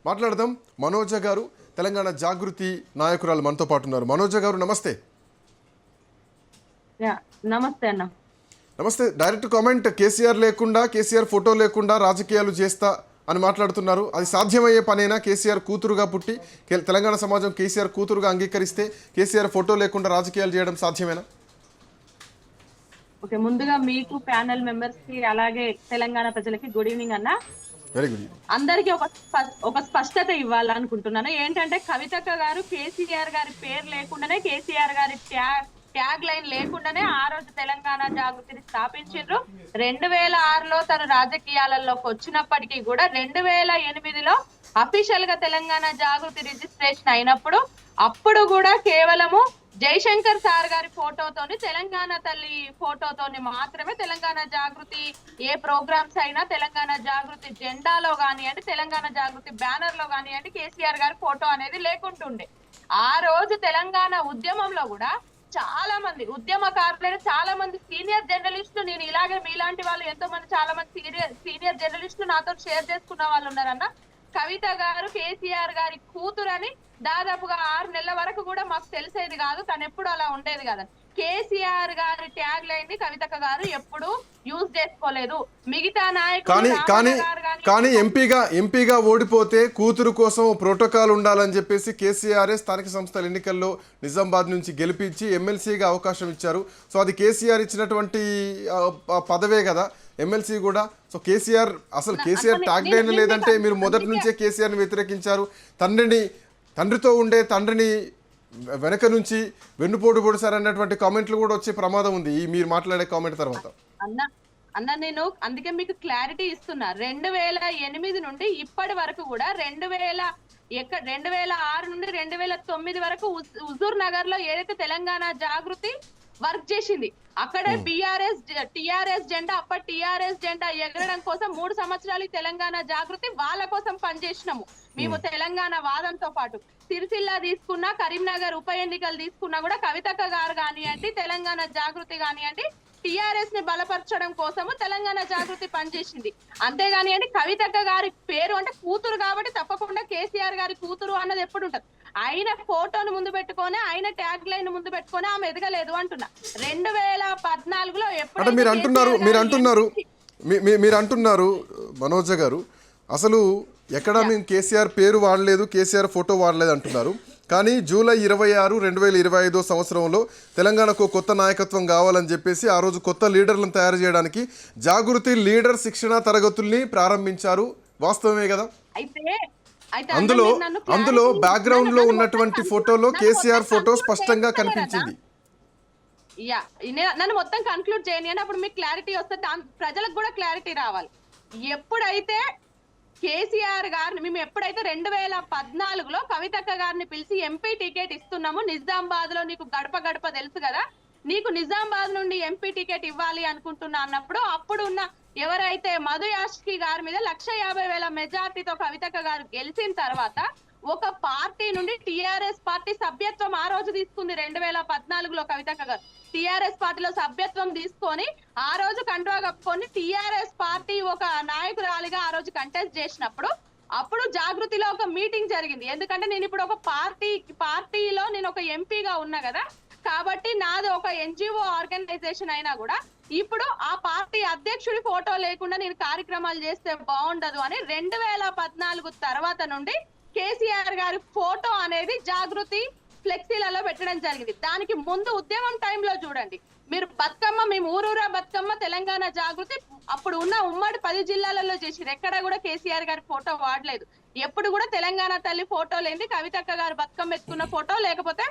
మాట్లాడదాం. మనోజ గారు తెలంగాణ జాగృతి నాయకురాలు మనతో పాటు ఉన్నారు. మనోజ గారు నమస్తే. నమస్తే అన్న. నమస్తే. డైరెక్ట్ కామెంట్, కేసీఆర్ లేకుండా, కేసీఆర్ ఫోటో లేకుండా రాజకీయాలు చేస్తా అని మాట్లాడుతున్నారు. అది సాధ్యమయ్యే పనేనా? కేసీఆర్ కూతురుగా పుట్టి తెలంగాణ సమాజం కేసీఆర్ కూతురుగా అంగీకరిస్తే కేసీఆర్ ఫోటో లేకుండా రాజకీయాలు చేయడం సాధ్యమేనా? ఓకే, ముందుగా మీకు ప్యానెల్ మెంబర్స్ కి అలాగే తెలంగాణ ప్రజలకి గుడ్ ఈవినింగ్ అన్న. Very good. అందరికి ఒక స్పష్టత ఇవ్వాలనుకుంటున్నాను. ఏంటంటే కవితక్క గారు కేసీఆర్ గారి పేరు లేకుండానే, కేసీఆర్ గారి ట్యాగ్ లైన్ లేకుండానే ఆ రోజు తెలంగాణ జాగృతిని స్థాపించారు. 2006లో తను రాజకీయాలలోకి వచ్చినప్పటికీ కూడా 2008లో అఫీషియల్ గా తెలంగాణ జాగృతి రిజిస్ట్రేషన్ అయినప్పుడు అప్పుడు కూడా కేవలము జయశంకర్ సార్ గారి ఫోటోతోని, తెలంగాణ తల్లి ఫోటోతోని మాత్రమే తెలంగాణ జాగృతి ఏ ప్రోగ్రామ్స్ అయినా తెలంగాణ జాగృతి జెండాలో కానివ్వండి, తెలంగాణ జాగృతి బ్యానర్ లో కానివ్వండి కేసీఆర్ గారి ఫోటో అనేది లేకుంటుండే. ఆ రోజు తెలంగాణ ఉద్యమంలో కూడా చాలా మంది ఉద్యమకారులైన చాలా మంది సీనియర్ జర్నలిస్టులు, నేను ఇలాగే మీలాంటి వాళ్ళు ఎంతో మంది చాలా మంది సీనియర్ జర్నలిస్టులు నాతో షేర్ చేసుకున్న వాళ్ళు ఉన్నారన్న. కవిత గారు కేసీఆర్ గారి కూతురని దాదాపుగా 6 నెలల వరకు కూడా మాకు తెలిసేది కాదు, తను ఎప్పుడు అలా ఉండేది కదా. కేసీఆర్ గారి ట్యాగ్ లైన్ ని కవితక్క గారు ఎప్పుడు యూజ్ చేసుకోలేదు. మిగతా నాయకులు కానీ ఎంపీగా ఓడిపోతే కూతురు కోసం ప్రోటోకాల్ ఉండాలని చెప్పేసి కేసీఆర్ స్థానిక సంస్థల ఎన్నికల్లో నిజామాబాద్ నుంచి గెలిపించి ఎమ్మెల్సీగా అవకాశం ఇచ్చారు. సో అది కేసీఆర్ ఇచ్చినటువంటి పదవే కదా ఎమ్మెల్సీ కూడా. సో కేసీఆర్ ట్యాగ్ లైన్ లేదంటే మీరు మొదటి నుంచే కేసీఆర్ని వ్యతిరేకించారు. తండ్రితో ఉండే తండ్రిని వెనక నుంచి వెన్నుపోటు పొడిసారు అన్నటువంటి కామెంట్లు కూడా వచ్చే ప్రమాదం ఉంది ఈ మీరు మాట్లాడే కామెంట్ తర్వాత. అన్న నేను అందుకే మీకు క్లారిటీ ఇస్తున్నా. 2008 నుండి ఇప్పటి వరకు కూడా 2006 నుండి 2009 వరకు హుజూర్ నగర్ లో ఏదైతే తెలంగాణ జాగృతి వర్క్ చేసింది అక్కడే టిఆర్ఎస్ జెండా ఎగరడం కోసం 3 సంవత్సరాలు తెలంగాణ జాగృతి వాళ్ళ కోసం పనిచేసినాము మేము. తెలంగాణ వాదంతో పాటు సిరిసిల్ల తీసుకున్నా, కరీంనగర్ ఉప ఎన్నికలు తీసుకున్నా కూడా కవితక్క గారు కానివ్వండి, తెలంగాణ జాగృతి కానివ్వండి టిఆర్ఎస్ ని బలపరచడం కోసము తెలంగాణ జాగృతి పనిచేసింది. అంతేగాని అంటే కవితక్క గారి పేరు అంటే కూతురు కాబట్టి తప్పకుండా కేసీఆర్ గారి కూతురు అన్నది ఎప్పుడు ఉంటది. ఆయన ఫోటోను ముందు పెట్టుకొని, ఆయన ట్యాగ్ లైన్ ముందు పెట్టుకొని ఆమె ఎదగలేదు అంటున్నా. 2014లో ఎప్పుడు మీరు అంటున్నారు మనోజ గారు, అసలు ఎక్కడ మేము కేసీఆర్ పేరు వాడలేదు, కేసీఆర్ ఫోటో వాడలేదు అంటున్నారు. కానీ జూలై 26, 2025 సంవత్సరంలో తెలంగాణకు కొత్త నాయకత్వం కావాలని చెప్పేసి ఆ రోజు కొత్త లీడర్లను తయారు చేయడానికి జాగృతి లీడర్ శిక్షణ తరగతుల్ని ప్రారంభించారు. వాస్తవమే కదా? అందులో బ్యాక్గ్రౌండ్ లో ఉన్నటువంటి ఫోటోలో కేసీఆర్ ఫోటో స్పష్టంగా కనిపించింది. నన్ను మొత్తం కన్క్లూడ్ చేయని అని అప్పుడు మీకు క్లారిటీ వస్తే ప్రజలకు కూడా క్లారిటీ రావాలి. ఎప్పుడైతే కేసీఆర్ గారిని మేము ఎప్పుడైతే 2014లో కవితక్క గారిని పిలిచి ఎంపీ టికెట్ ఇస్తున్నాము, నిజామాబాద్ లో నీకు గడప గడప తెలుసు కదా, నీకు నిజామాబాద్ నుండి ఎంపీ టికెట్ ఇవ్వాలి అనుకుంటున్నా అన్నప్పుడు అప్పుడు ఉన్న ఎవరైతే మధు యాష్కి గారి మీద 1,50,000 మెజార్టీతో కవితక్క గారు గెలిచిన తర్వాత ఒక పార్టీ నుండి టిఆర్ఎస్ పార్టీ సభ్యత్వం ఆ రోజు తీసుకుంది. 2014లో కవితక్క గారు టిఆర్ఎస్ పార్టీలో సభ్యత్వం తీసుకొని ఆ రోజు కండువా కప్పుకొని టిఆర్ఎస్ పార్టీ ఒక నాయకురాలిగా ఆ రోజు కంటెస్ట్ చేసినప్పుడు అప్పుడు జాగృతిలో ఒక మీటింగ్ జరిగింది. ఎందుకంటే నేను ఇప్పుడు ఒక పార్టీలో నేను ఒక ఎంపీగా ఉన్నా కదా, కాబట్టి నాది ఒక ఎన్జిఓ ఆర్గనైజేషన్ అయినా కూడా ఇప్పుడు ఆ పార్టీ అధ్యక్షుడి ఫోటో లేకుండా నేను కార్యక్రమాలు చేస్తే బాగుండదు అని 2014 తర్వాత నుండి కేసీఆర్ గారి ఫోటో అనేది జాగృతి ఫ్లెక్సీలలో పెట్టడం జరిగింది. దానికి ముందు ఉద్యమం టైంలో చూడండి మీరు బతుకమ్మ, మేము ఊరూరా బతుకమ్మ తెలంగాణ జాగృతి అప్పుడు ఉన్న ఉమ్మడి 10 జిల్లాలలో చేసిరు. ఎక్కడ కూడా కేసీఆర్ గారి ఫోటో వాడలేదు. ఎప్పుడు కూడా తెలంగాణ తల్లి ఫోటో లేని కవితక్క గారు బతుకమ్మ ఎత్తుకున్న ఫోటో, లేకపోతే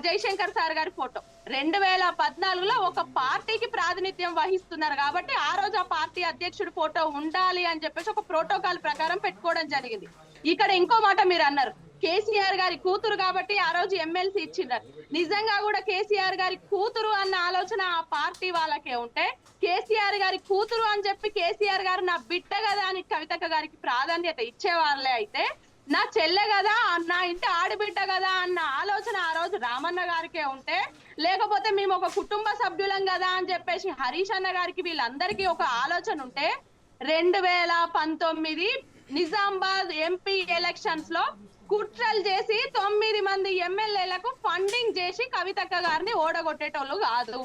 జయశంకర్ సార్ గారి ఫోటో. 2014లో ఒక పార్టీకి ప్రాతినిధ్యం వహిస్తున్నారు కాబట్టి ఆ రోజు ఆ పార్టీ అధ్యక్షుడి ఫోటో ఉండాలి అని చెప్పేసి ఒక ప్రోటోకాల్ ప్రకారం పెట్టుకోవడం జరిగింది. ఇక్కడ ఇంకో మాట మీరు అన్నారు, కేసీఆర్ గారి కూతురు కాబట్టి ఆ రోజు ఎమ్మెల్సీ ఇచ్చినారు. నిజంగా కూడా కేసీఆర్ గారి కూతురు అన్న ఆలోచన ఆ పార్టీ వాళ్ళకే ఉంటే, కేసీఆర్ గారి కూతురు అని చెప్పి కేసీఆర్ గారు నా బిడ్డ కదా అని కవితక్క గారికి ప్రాధాన్యత ఇచ్చేవాళ్ళే అయితే, నా చెల్లె కదా, నా ఇంటి ఆడబిడ్డ కదా అన్న ఆలోచన ఆ రోజు రామన్న గారికే ఉంటే, లేకపోతే మేము ఒక కుటుంబ సభ్యులం కదా అని చెప్పేసి హరీష్ అన్న గారికి వీళ్ళందరికీ ఒక ఆలోచన ఉంటే 2019 నిజామాబాద్ ఎంపీ ఎలక్షన్స్ లో కుట్రలు చేసి 9 మంది ఎమ్మెల్యేలకు ఫండింగ్ చేసి కవితక్క గారిని ఓడగొట్టేటోళ్ళు కాదు.